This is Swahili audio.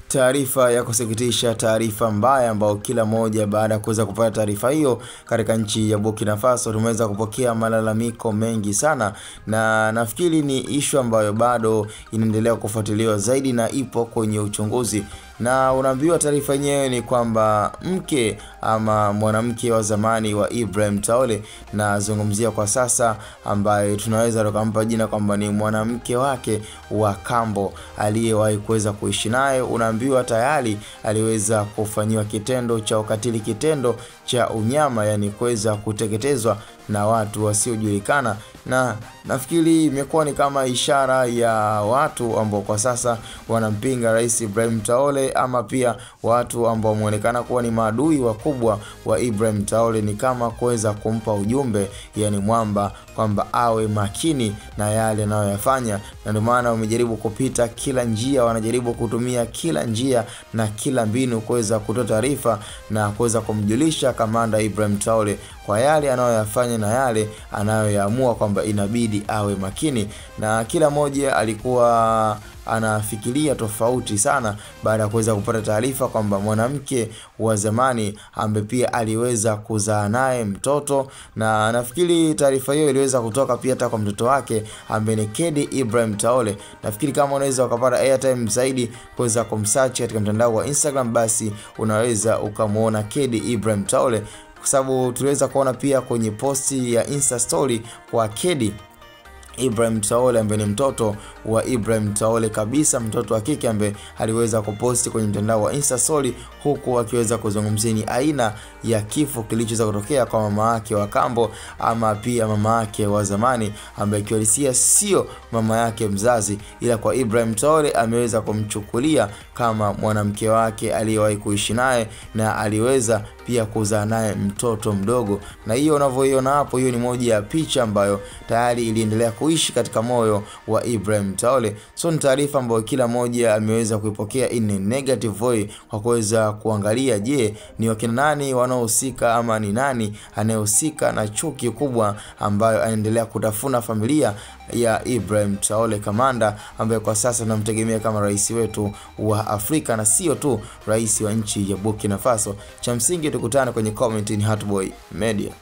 Taarifa ya kusikitisha, taarifa mbaya ambayo kila moja baada ya kuweza kupata taarifa hiyo katika nchi ya Burkina Faso tumeweza kupokea malalamiko mengi sana, na nafikiri ni issue ambayo bado inaendelea kufuatiliwa zaidi na ipo kwenye uchunguzi. Na unaambiwa taarifa yenyewe ni kwamba mke ama mwanamke wa zamani wa Ibrahim Traore, na zungumzia kwa sasa, ambaye tunaweza tukampa jina kwamba ni mwanamke wake wa kambo aliyewahi kuweza kuishi naye, unaambiwa tayari aliweza kufanywa kitendo cha ukatili, kitendo cha unyama, yani kuweza kuteketezwa na watu wasiojulikana. Na nafikiri imekuwa ni kama ishara ya watu ambao kwa sasa wanampinga Rais Ibrahim Traore, ama pia watu ambao muonekana kuwa ni maadui wakubwa wa Ibrahim Traore, ni kama kuweza kumpa ujumbe, yani mwamba, kwamba awe makini na yale anayoyafanya. Na ndio maana wamejaribu kupita kila njia, wanajaribu kutumia kila njia na kila mbinu kuweza kutoa taarifa na kuweza kumjulisha kamanda Ibrahim Traore kwa yale anayoyafanya na yale anayoyaamua, kwamba inabidi awe makini. Na kila mmoja alikuwa anafikiria tofauti sana baada ya kuweza kupata taarifa kwamba mwanamke wa zamani ambaye pia aliweza kuzaa naye mtoto, na nafikiri taarifa hiyo iliweza kutoka pia hata kwa mtoto wake ambaye ni Kedi Ibrahim Traore. Nafikiri kama unaweza ukapata airtime zaidi kuweza kumsearch katika mtandao wa Instagram, basi unaweza ukamuona Kedi Ibrahim Traore, kwa sababu tuliweza kuona pia kwenye posti ya Insta story kwa Kedi Ibrahim Traore ambaye ni mtoto wa Ibrahim Traore kabisa, mtoto wa kike ambaye aliweza kuposti kwenye mtandao wa Insta story, huku akiweza kuzungumzia ni aina ya kifo kilichoweza kutokea kwa mama yake wa kambo, ama pia mama yake wa zamani ambaye kihalisia sio mama yake mzazi, ila kwa Ibrahim Traore ameweza kumchukulia kama mwanamke wake aliyewahi kuishi naye na aliweza pia kuzaa naye mtoto mdogo. Na hiyo unavyoiona hapo, hiyo ni moja ya picha ambayo tayari iliendelea kuishi katika moyo wa Ibrahim Traore. So ni taarifa ambayo kila mmoja ameweza kuipokea in a negative way, kwa kuweza kuangalia, je, ni wakina nani wanaohusika, ama ni nani anayehusika na chuki kubwa ambayo anaendelea kutafuna familia ya Ibrahim Traore, kamanda ambaye kwa sasa tunamtegemea kama rais wetu wa Afrika, na sio tu rais wa nchi ya Burkina Faso. Cha msingi tukutane kwenye comment ni Hotboy Media.